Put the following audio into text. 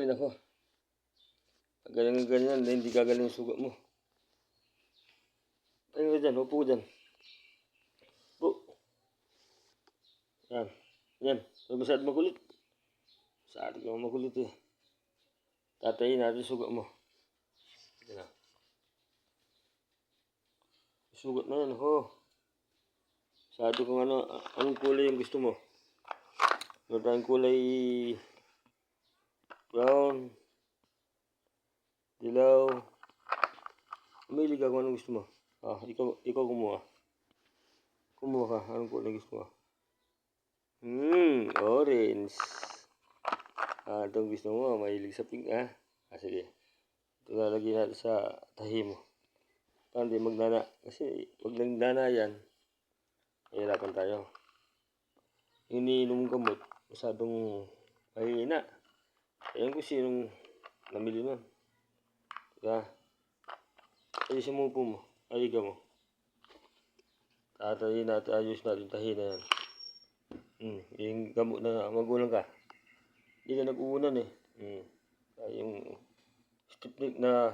Ay, nako. Pag ganyan, hindi gagaling yung sugat mo. Ayun ka dyan, upo ka dyan. Upo. Yan. Yan. Huwag masyado makulit. Masyado ka makulit eh. Tatayin natin yung sugat mo. Yan na. Sugat na yan, ho. Masyado kung anong kulay yung gusto mo. Meron tayong kulay brown, dilaw. Umili ka kung anong gusto mo. Ikaw kumuha. Kumuha ka. Anong kulay gusto mo? Orange. Itong gusto mo. Mahilig sa pink, ha? Sige. Ito lalagyan natin sa tahi mo. Para hindi magnana. Kasi pag nagnana yan, mahirapan tayo. Iniinom gamot, masyadong mahina. Ayan kung sinong namili nun. Diba? Ayusin mo po mo. Aliga mo. Tatayin natin, ayos natin tahi na yan. Yung gamot na magulang ka. Hindi ka nag-uunan eh. Yung stiff neck na